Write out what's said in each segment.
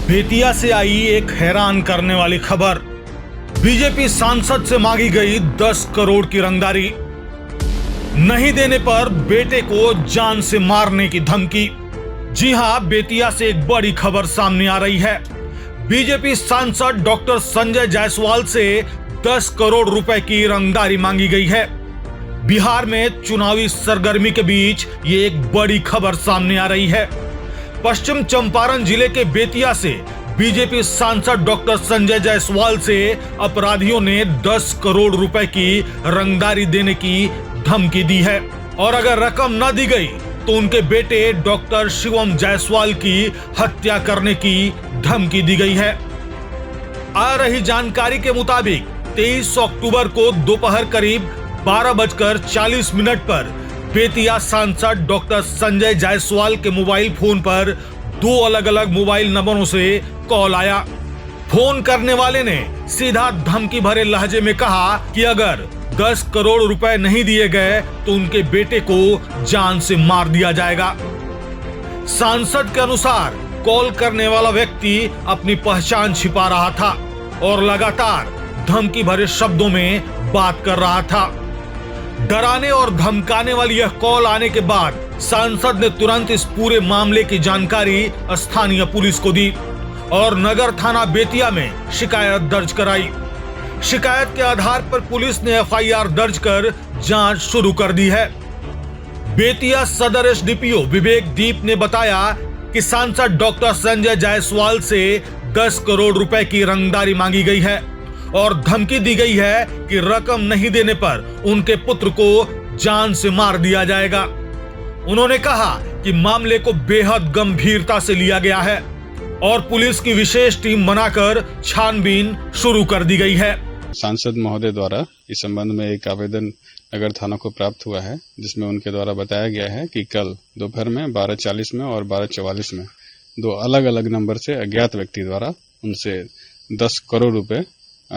बेतिया से आई एक हैरान करने वाली खबर। बीजेपी सांसद से मांगी गई 10 करोड़ की रंगदारी, नहीं देने पर बेटे को जान से मारने की धमकी। जी हां, बेतिया से एक बड़ी खबर सामने आ रही है। बीजेपी सांसद डॉक्टर संजय जायसवाल से 10 करोड़ रुपए की रंगदारी मांगी गई है। बिहार में चुनावी सरगर्मी के बीच ये एक बड़ी खबर सामने आ रही है। पश्चिम चंपारण जिले के बेतिया से बीजेपी सांसद डॉक्टर संजय जायसवाल से अपराधियों ने 10 करोड़ रुपए की रंगदारी देने की धमकी दी है और अगर रकम न दी गई तो उनके बेटे डॉक्टर शिवम जायसवाल की हत्या करने की धमकी दी गई है। आ रही जानकारी के मुताबिक 23 अक्टूबर को दोपहर करीब 12:40 पर बेतिया सांसद डॉक्टर संजय जायसवाल के मोबाइल फोन पर 2 अलग अलग मोबाइल नंबरों से कॉल आया। फोन करने वाले ने सीधा धमकी भरे लहजे में कहा कि अगर 10 करोड़ रुपए नहीं दिए गए तो उनके बेटे को जान से मार दिया जाएगा। सांसद के अनुसार कॉल करने वाला व्यक्ति अपनी पहचान छिपा रहा था और लगातार धमकी भरे शब्दों में बात कर रहा था। डराने और धमकाने वाली यह कॉल आने के बाद सांसद ने तुरंत इस पूरे मामले की जानकारी स्थानीय पुलिस को दी और नगर थाना बेतिया में शिकायत दर्ज कराई। शिकायत के आधार पर पुलिस ने एफआईआर दर्ज कर जांच शुरू कर दी है। बेतिया सदर एसडीपीओ विवेक दीप ने बताया कि सांसद डॉक्टर संजय जायसवाल से 10 करोड़ रुपए की रंगदारी मांगी गई है और धमकी दी गई है कि रकम नहीं देने पर उनके पुत्र को जान से मार दिया जाएगा। उन्होंने कहा कि मामले को बेहद गंभीरता से लिया गया है और पुलिस की विशेष टीम बनाकर छानबीन शुरू कर दी गई है। सांसद महोदय द्वारा इस संबंध में एक आवेदन नगर थाना को प्राप्त हुआ है, जिसमें उनके द्वारा बताया गया है कि कल दोपहर में 12:40 में और 12:44 में 2 अलग अलग नंबर से अज्ञात व्यक्ति द्वारा उनसे 10 करोड़ रुपए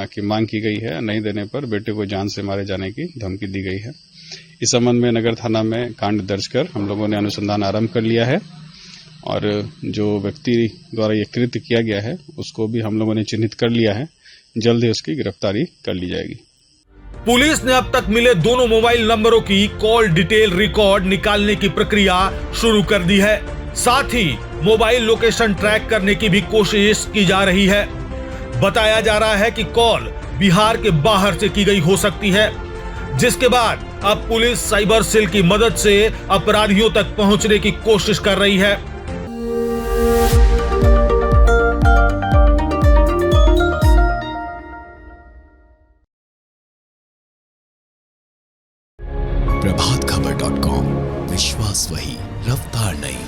की मांग की गई है। नहीं देने पर बेटे को जान से मारे जाने की धमकी दी गई है। इस संबंध में नगर थाना में कांड दर्ज कर हम लोगों ने अनुसंधान आरंभ कर लिया है और जो व्यक्ति द्वारा ये कृत्य किया गया है उसको भी हम लोगों ने चिन्हित कर लिया है। जल्द ही उसकी गिरफ्तारी कर ली जाएगी। पुलिस ने अब तक मिले दोनों मोबाइल नंबरों की कॉल डिटेल रिकॉर्ड निकालने की प्रक्रिया शुरू कर दी है। साथ ही मोबाइल लोकेशन ट्रैक करने की भी कोशिश की जा रही है। बताया जा रहा है कि कॉल बिहार के बाहर से की गई हो सकती है, जिसके बाद अब पुलिस साइबर सेल की मदद से अपराधियों तक पहुंचने की कोशिश कर रही है। प्रभातखबर.com, विश्वास वही, रफ्तार नहीं।